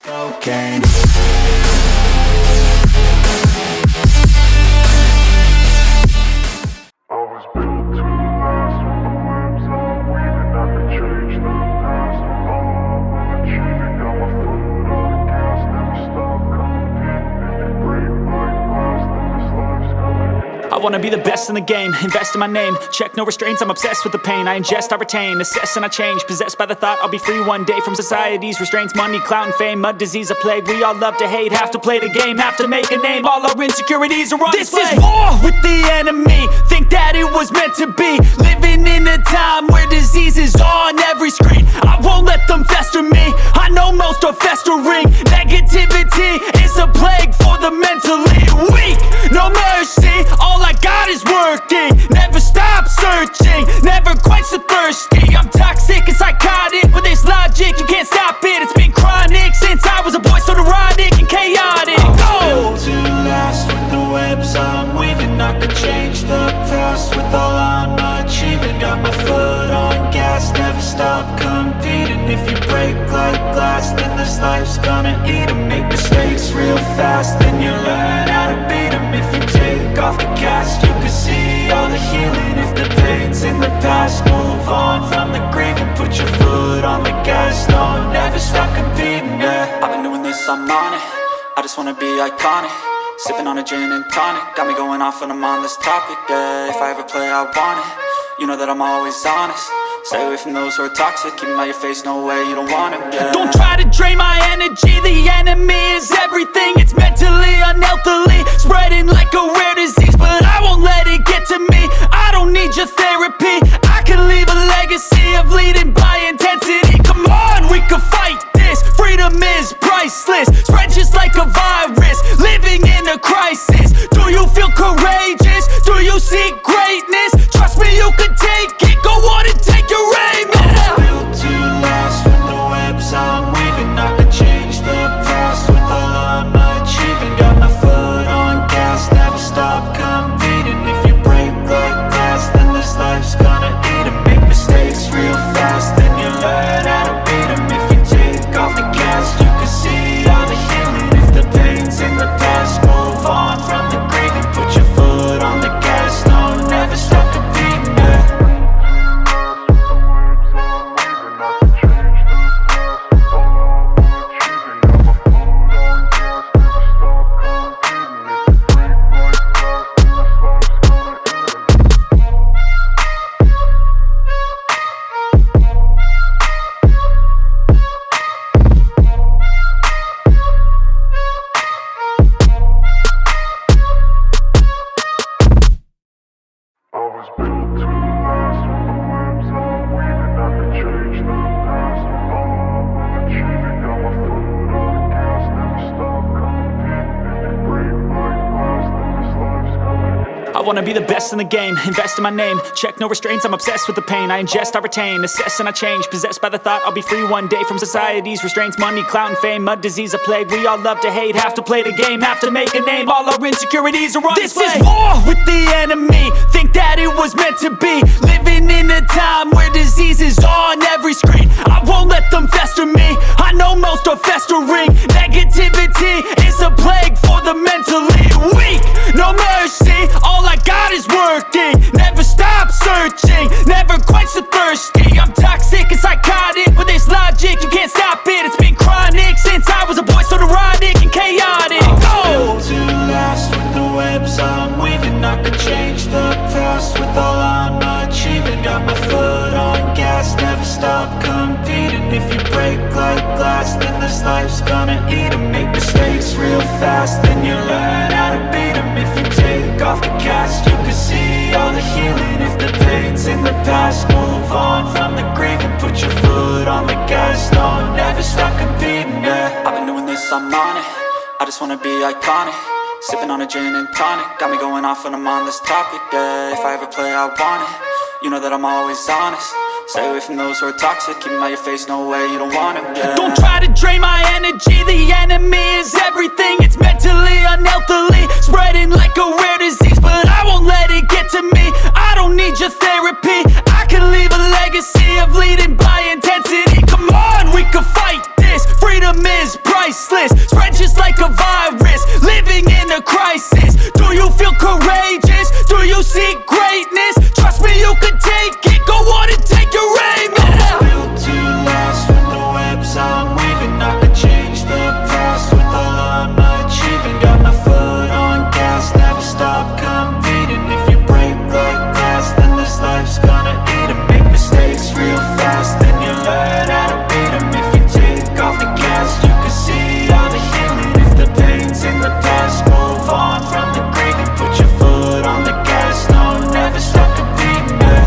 Cocaine. I wanna be the best in the game, invest in my name. Check no restraints, I'm obsessed with the pain. I ingest, I retain, assess and I change. Possessed by the thought I'll be free one day from society's restraints. Money, clout and fame, mud, disease, a plague. We all love to hate, have to play the game, have to make a name. All our insecurities are on display. This is war with the enemy, think that it was meant to be. Living in a time where disease is on every screen. I won't let them fester me, I know most are festering. Negativity is a plague for the mentally weak. No mercy, all I got is working. Never stop searching, never quench the thirsty. I'm toxic and psychotic with this logic, you can't stop it. It's been chronic since I was a boy, so neurotic and chaotic. I'm built to last with the webs I'm weaving. I could change the past with all I'm achieving. Got my foot on gas, never stop competing. If you break like glass, then this life's gonna eat 'em. Make mistakes real fast, then you learn how to beat 'em. If you take off the cast, you can see all the healing. If the pain's in the past, move on from the grave and put your foot on the gas. No, never stop competing, yeah. I've been doing this, I'm on it. I just wanna be iconic. Sipping on a gin and tonic, got me going off when I'm on this topic, yeah. If I ever play, I want it. You know that I'm always honest. Stay away from those who are toxic. Keep them out your face, no way, you don't want them, yeah. Don't try to drain my energy, the enemy is everything. It's mentally, unhealthily, spreading like a rare disease. But I won't let it get to me, I don't need your therapy. I can leave a legacy of leading by intensity. Come on, we can fight this, freedom is priceless. Spread just like a virus, living in a crisis. Do you feel courageous? Do you seek greatness? Trust me, you can take it, go on and take your aim, yeah. I'm built to last with the webs I'm weaving. I could change the past with all I'm achieving. Got my foot on gas, never stop competing. If you break like glass, then this life's gonna eat 'em. Make mistakes real fast, then you learn how to beat 'em. If you take off the cast, you can see all the healing. If the pain's in the past, move on from the grave and put your foot on the gas. No, never stop competing, yeah. I wanna be the best in the game, invest in my name. Check no restraints, I'm obsessed with the pain. I ingest, I retain, assess and I change. Possessed by the thought I'll be free one day from society's restraints. Money, clout and fame, mud, disease, a plague. We all love to hate, have to play the game, have to make a name. All our insecurities are on display. This is war with the enemy, think that it was meant to be. Living in a time where disease is on every screen. I won't let them fester me, I know most are festering. Negativity is a plague for the mentally weak. No mercy, all I got is working. Never stop searching, never quench the thirsty. I'm toxic and psychotic with this logic, you can't stop it. It's been chronic since I was a boy, so neurotic and chaotic. I'm built to last with the webs I'm weaving. I could change the past with all I'm achieving. Got my foot on gas, never stop competing. If you break like glass, then this life's gonna eat 'em. Make mistakes real fast, then you learn how to beat 'em. If you take off the cast, you can see all the healing. If the pain's in the past, move on from the grave and put your foot on the gas. No, never stop competing, yeah. I've been doing this, I'm on it. I just wanna be iconic. Sipping on a gin and tonic, got me going off when I'm on this topic, yeah. If I ever play, I want it. You know that I'm always honest. Stay away from those who are toxic. Keep them out your face, no way, you don't want them, yeah. Don't try to drain my energy, the enemy is everything. It's mentally, unhealthily, spreading like a rare disease. But I won't let it get to me, I don't need your therapy. I can leave a legacy of leading by intensity. Come on, we can fight this, freedom is priceless. priceless, spread just like a virus, living in a crisis. Do you feel courageous? Do you seek greatness? Trust me, you can take it, go on and take your aim. I'm built to last with the webs I'm weaving. I could change the past with all I'm achieving. Got my foot on gas, never stop competing. If you break like glass, then this life's gonna eat 'em. Make mistakes real fast, then you learn how to beat 'em. If you take off the gas, you can see all the healing. If the pain's in the past, move on from the grieving. Put your foot on the gas, no, never stop competing, yeah.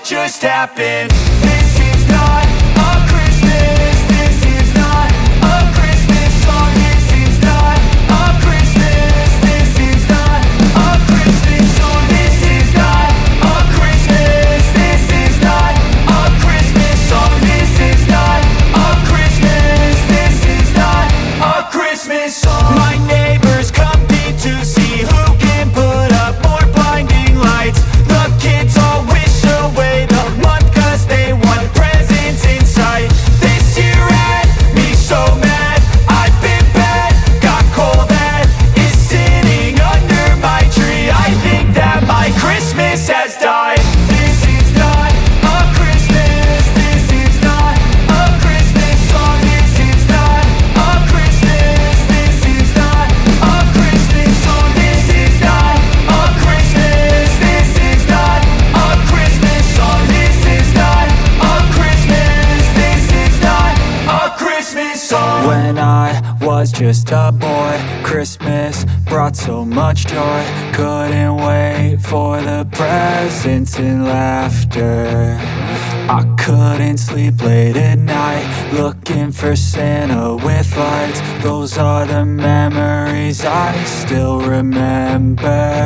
Just happened. This is not a Christmas. This is not a Christmas song. This is not a Christmas. This is not a Christmas song. This is not a Christmas. This is not a Christmas song. This is not a Christmas. This is not a Christmas song. My neighbors compete to see who can put up more blinding lights. The kids all wish away the month 'cause they want presents in sight. This year had me so mad, I've been bad, got coal that is sitting under my tree. I think that my Christmas has died. This is not a Christmas. This is not a Christmas song. This is not a Christmas. This is not a Christmas song. This is not a Christmas. This is not a Christmas song. This is not a Christmas. This is not a Christmas song. When I was just a boy, Christmas brought so much joy. Couldn't wait for the presents and laughter. I couldn't sleep late at night, looking for Santa with lights. Those are the memories I still remember.